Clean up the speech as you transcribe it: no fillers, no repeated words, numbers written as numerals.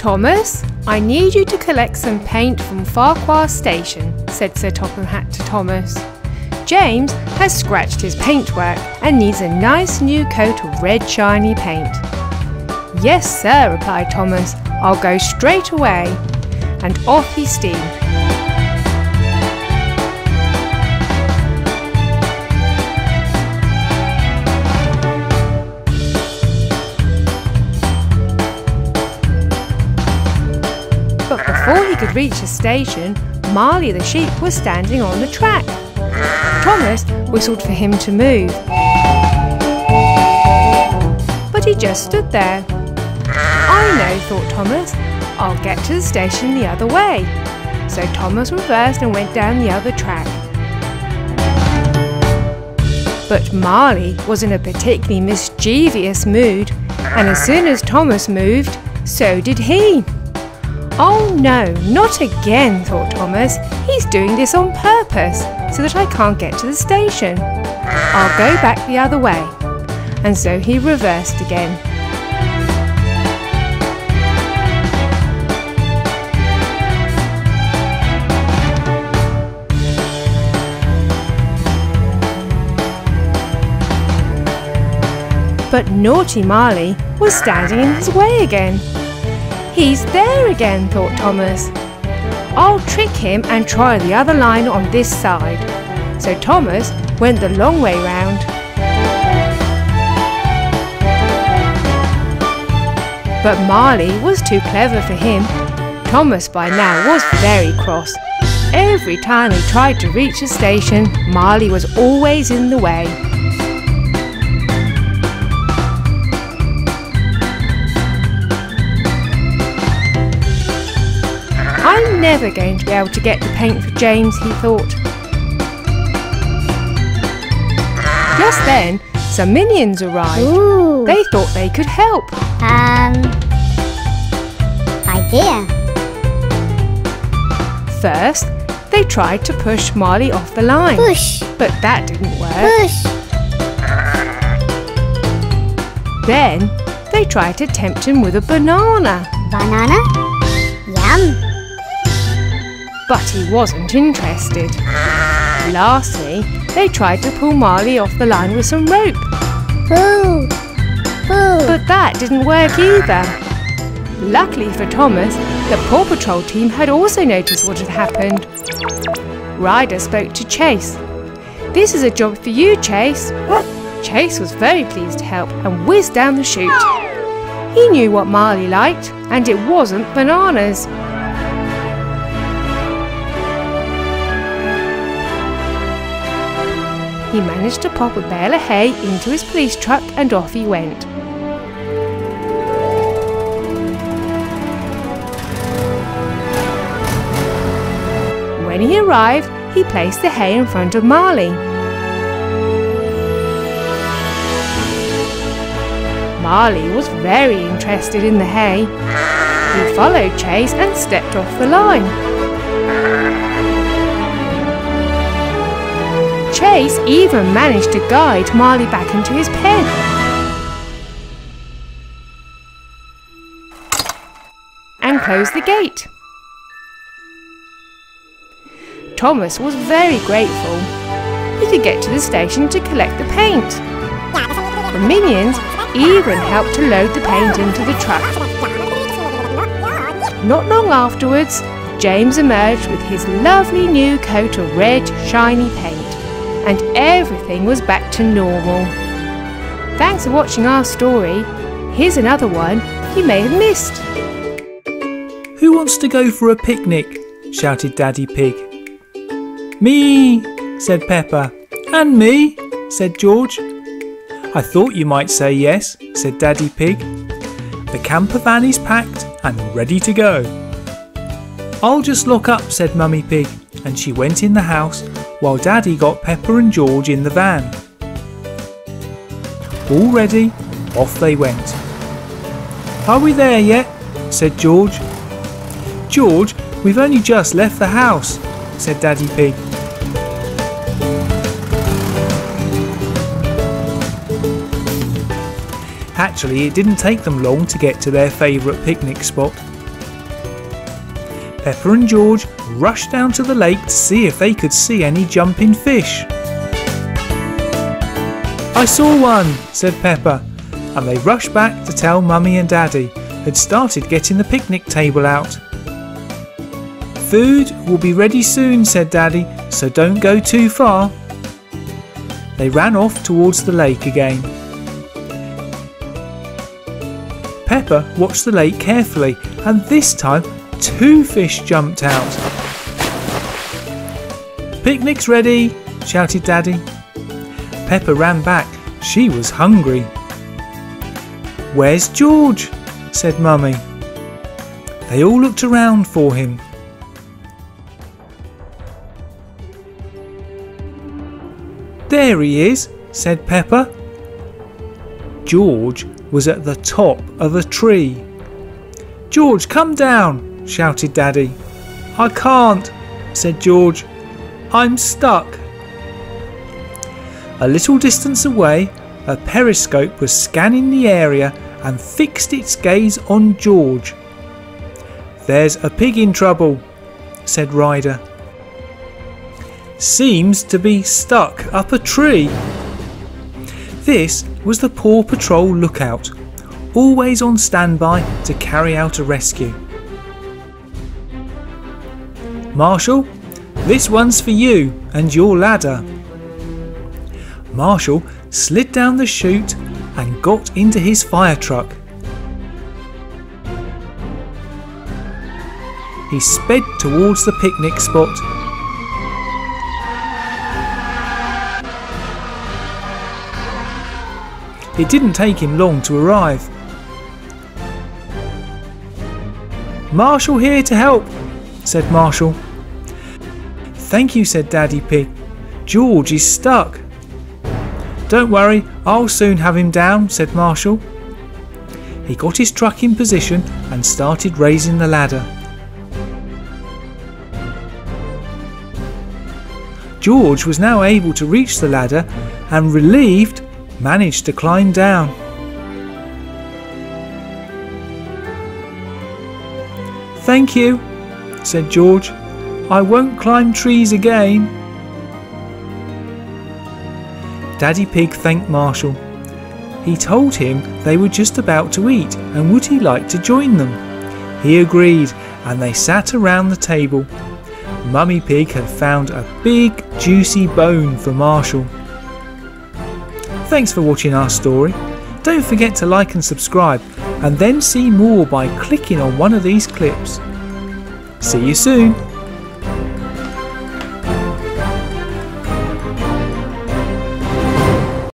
"Thomas, I need you to collect some paint from Farquhar Station," said Sir Topham Hatt to Thomas. "James has scratched his paintwork and needs a nice new coat of red shiny paint." "Yes, sir," replied Thomas. "I'll go straight away." And off he steamed. But before he could reach the station, Marley the sheep was standing on the track. Thomas whistled for him to move, but he just stood there. "I know," thought Thomas, "I'll get to the station the other way." So Thomas reversed and went down the other track. But Marley was in a particularly mischievous mood, and as soon as Thomas moved, so did he. "Oh no, not again," thought Thomas. "He's doing this on purpose, so that I can't get to the station. I'll go back the other way." And so he reversed again. But naughty Marley was standing in his way again. "He's there again," thought Thomas. "I'll trick him and try the other line on this side." So Thomas went the long way round. But Marley was too clever for him. Thomas by now was very cross. Every time he tried to reach the station, Marley was always in the way. "I'm never going to be able to get the paint for James," he thought. Just then, some minions arrived. Ooh. They thought they could help. Idea. First, they tried to push Marley off the line. Push. But that didn't work. Push. Then, they tried to tempt him with a banana. Banana. Yum. But he wasn't interested. Lastly, they tried to pull Marley off the line with some rope. Pull. Pull. But that didn't work either. Luckily for Thomas, the Paw Patrol team had also noticed what had happened. Ryder spoke to Chase. "This is a job for you, Chase." Chase was very pleased to help and whizzed down the chute. He knew what Marley liked, and it wasn't bananas. He managed to pop a bale of hay into his police truck and off he went. When he arrived, he placed the hay in front of Marley. Marley was very interested in the hay. He followed Chase and stepped off the line. Chase even managed to guide Marley back into his pen. And close the gate. Thomas was very grateful. He could get to the station to collect the paint. The minions even helped to load the paint into the truck. Not long afterwards, James emerged with his lovely new coat of red, shiny paint, and everything was back to normal. Thanks for watching our story. Here's another one you may have missed. "Who wants to go for a picnic?" shouted Daddy Pig. "Me," said Peppa. "And me," said George. "I thought you might say yes," said Daddy Pig. "The camper van is packed and ready to go." "I'll just lock up," said Mummy Pig, and she went in the house while Daddy got Peppa and George in the van. All ready, off they went. "Are we there yet?" said George. "George, we've only just left the house," said Daddy Pig. Actually, it didn't take them long to get to their favourite picnic spot. Peppa and George rushed down to the lake to see if they could see any jumping fish. "I saw one," said Peppa, and they rushed back to tell Mummy and Daddy had started getting the picnic table out. "Food will be ready soon," said Daddy, "so don't go too far." They ran off towards the lake again. Peppa watched the lake carefully, and this time 2 fish jumped out. "Picnic's ready," shouted Daddy. Peppa ran back. She was hungry. "Where's George?" said Mummy. They all looked around for him. "There he is," said Peppa. George was at the top of a tree. "George, come down," shouted Daddy. "I can't," said George. "I'm stuck." A little distance away, a periscope was scanning the area and fixed its gaze on George. "There's a pig in trouble," said Ryder. "Seems to be stuck up a tree." This was the Paw Patrol lookout, always on standby to carry out a rescue. "Marshall, this one's for you and your ladder." Marshall slid down the chute and got into his fire truck. He sped towards the picnic spot. It didn't take him long to arrive. "Marshall here to help," said Marshall. "Thank you," said Daddy Pig. "George is stuck." "Don't worry, I'll soon have him down," said Marshall. He got his truck in position and started raising the ladder. George was now able to reach the ladder and, relieved, managed to climb down. "Thank you," said George. "I won't climb trees again." Daddy Pig thanked Marshall. He told him they were just about to eat and would he like to join them. He agreed and they sat around the table. Mummy Pig had found a big juicy bone for Marshall. Thanks for watching our story. Don't forget to like and subscribe and then see more by clicking on one of these clips. See you soon.